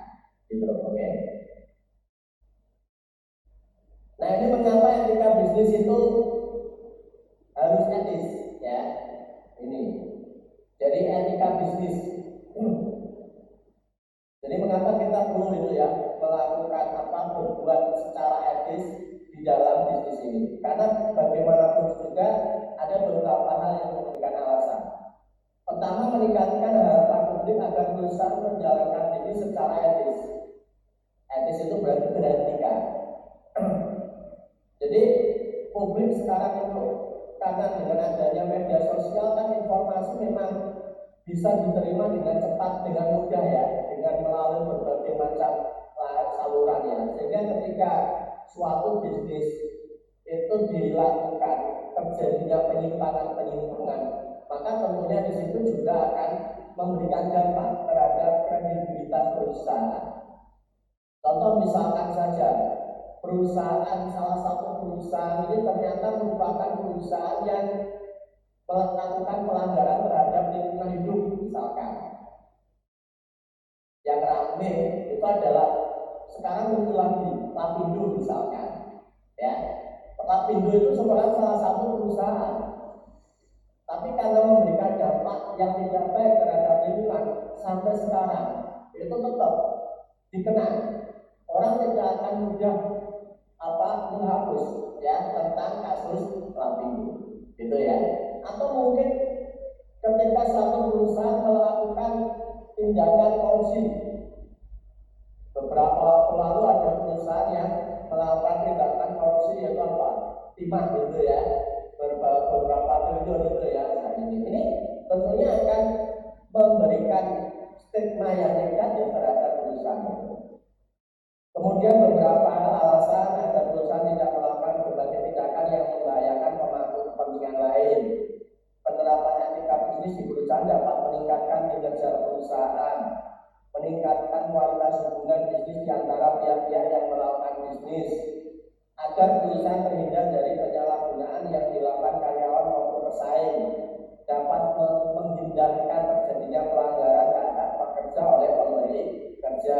A: gitu, oke? Nah ini mengapa etika bisnis itu harus etis ya? Ini, jadi etika bisnis. Jadi mengapa kita perlu itu ya melakukan apa berbuat secara etis di dalam bisnis ini? Karena bagaimanapun juga ada beberapa hal yang memberikan alasan. Pertama, meningkatkan harapan publik agar perusahaan menjalankan ini secara etis. Etis itu berarti beretika. Jadi publik sekarang itu karena dengan adanya media sosial kan informasi memang bisa diterima dengan cepat, dengan mudah ya, dengan melalui berbagai macam saluran ya. Sehingga ketika suatu bisnis itu dilakukan terjadinya penyimpangan, maka tentunya di situ juga akan memberikan dampak terhadap kredibilitas perusahaan. Contoh misalkan saja, salah satu perusahaan ini ternyata merupakan perusahaan yang melakukan pelanggaran terhadap lingkungan hidup misalkan. Yang ramai itu adalah sekarang muncul lagi Lapindo misalkan, ya. Lapindo itu sebenarnya salah satu perusahaan, tapi karena memberikan dampak yang tidak baik terhadap lingkungan sampai sekarang itu tetap dikenal. Orang tidak akan mudah menghapus ya tentang kasus Lapindo, gitu ya. Atau mungkin ketika satu perusahaan melakukan tindakan korupsi, beberapa waktu lalu ada perusahaan yang melakukan tindakan korupsi, yaitu apa? Timah gitu ya, beberapa triliun itu ya. Nah, ini tentunya akan memberikan stigma yang negatif terhadap perusahaan itu. Kemudian beberapa alasan agar perusahaan tidak melakukan berbagai tindakan yang membahayakan pemangku kepentingan lain. Penerapan etika bisnis di perusahaan dapat meningkatkan kinerja perusahaan, meningkatkan kualitas hubungan bisnis di antara pihak-pihak yang melakukan bisnis, agar perusahaan terhindar dari penyalahgunaan yang dilakukan karyawan maupun pesaing, dapat menghindarkan terjadinya pelanggaran terhadap pekerja oleh pemberi kerja.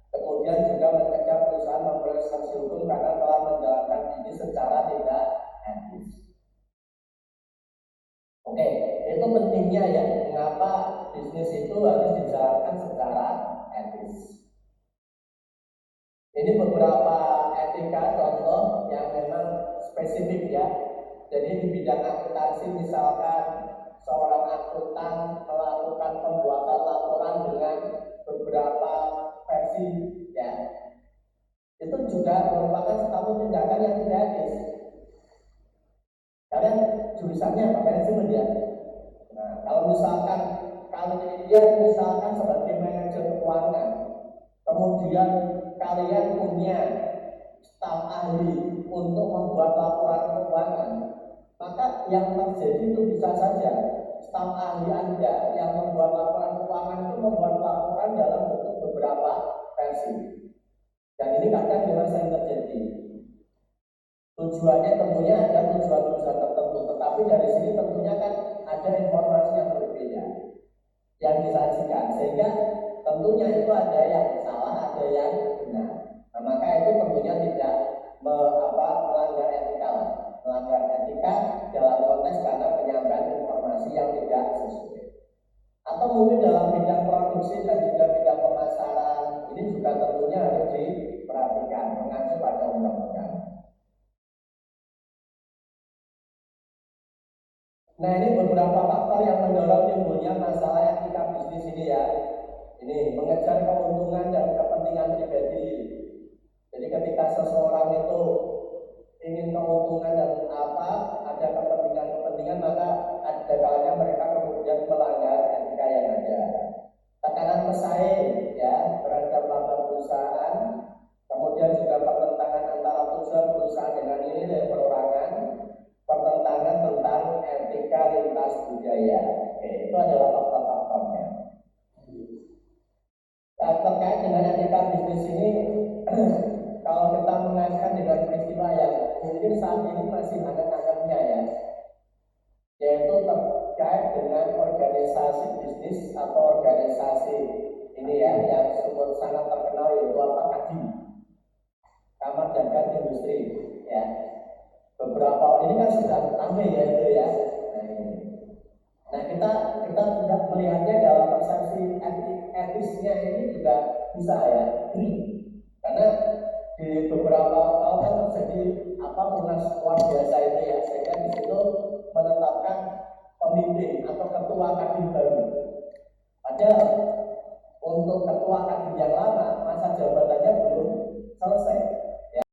A: Kemudian juga mencegah perusahaan memperoleh sanksi hukum karena telah menjalankan bisnis secara tidak etis. Oke, itu pentingnya ya, mengapa bisnis itu harus dijalankan secara etis. Ini beberapa etika contoh yang memang spesifik ya. Jadi di bidang akuntansi misalkan seorang akuntan melakukan pembuatan laporan dengan beberapa versi ya, itu juga merupakan satu tindakan yang tidak etis. Kalian jurusannya apa? Manajemen ya. Nah, kalau misalkan kalian misalkan sebagai manajer keuangan, kemudian kalian punya staf ahli untuk membuat laporan keuangan, maka yang terjadi itu bisa saja staf ahli Anda yang membuat laporan keuangan itu membuat laporan dalam bentuk beberapa versi. Dan ini kadang memang sering terjadi. Tujuannya tentunya ada tujuan-tujuan tertentu, tetapi dari sini tentunya kan ada informasi yang berbeda yang disajikan, sehingga tentunya itu ada yang salah, ada yang benar. Nah, maka itu tentunya tidak melanggar etika lah. Melanggar etika dalam konteks karena penyampaian informasi yang tidak sesuai. Atau mungkin dalam bidang produksi dan juga bidang pemasaran, ini juga tentunya harus diperhatikan mengacu pada undang-undang. Nah, ini beberapa faktor yang mendorong timbulnya masalah etika bisnis ini ya. Ini mengejar keuntungan dan kepentingan pribadi. Jadi ketika seseorang itu ingin keuntungan dan ada kepentingan, maka ada kalanya mereka kemudian melanggar etika yang ada. Tekanan pesaing ya terhadap laba perusahaan, kemudian juga pertentangan antara tujuan perusahaan dengan nilai perorangan, pertentangan tentang etika lintas budaya. Oke, itu adalah faktor-faktornya. Nah, terkait dengan etika bisnis ini, kalau kita mengaitkan dengan peristiwa yang mungkin saat ini masih hangat-hangatnya ya, yaitu terkait dengan organisasi bisnis atau organisasi ini ya yang sangat terkenal, yaitu apa? KADI, Kamar Dagang Industri ya. Beberapa ini kan sudah ramai ya itu ya. Nah, kita tidak melihatnya dalam persepsi etisnya ini juga bisa ya. Karena di beberapa tahun kan terjadi munas luar biasa itu ya, sehingga di situ menetapkan pemimpin atau ketua Kadin baru. Padahal untuk ketua Kadin yang lama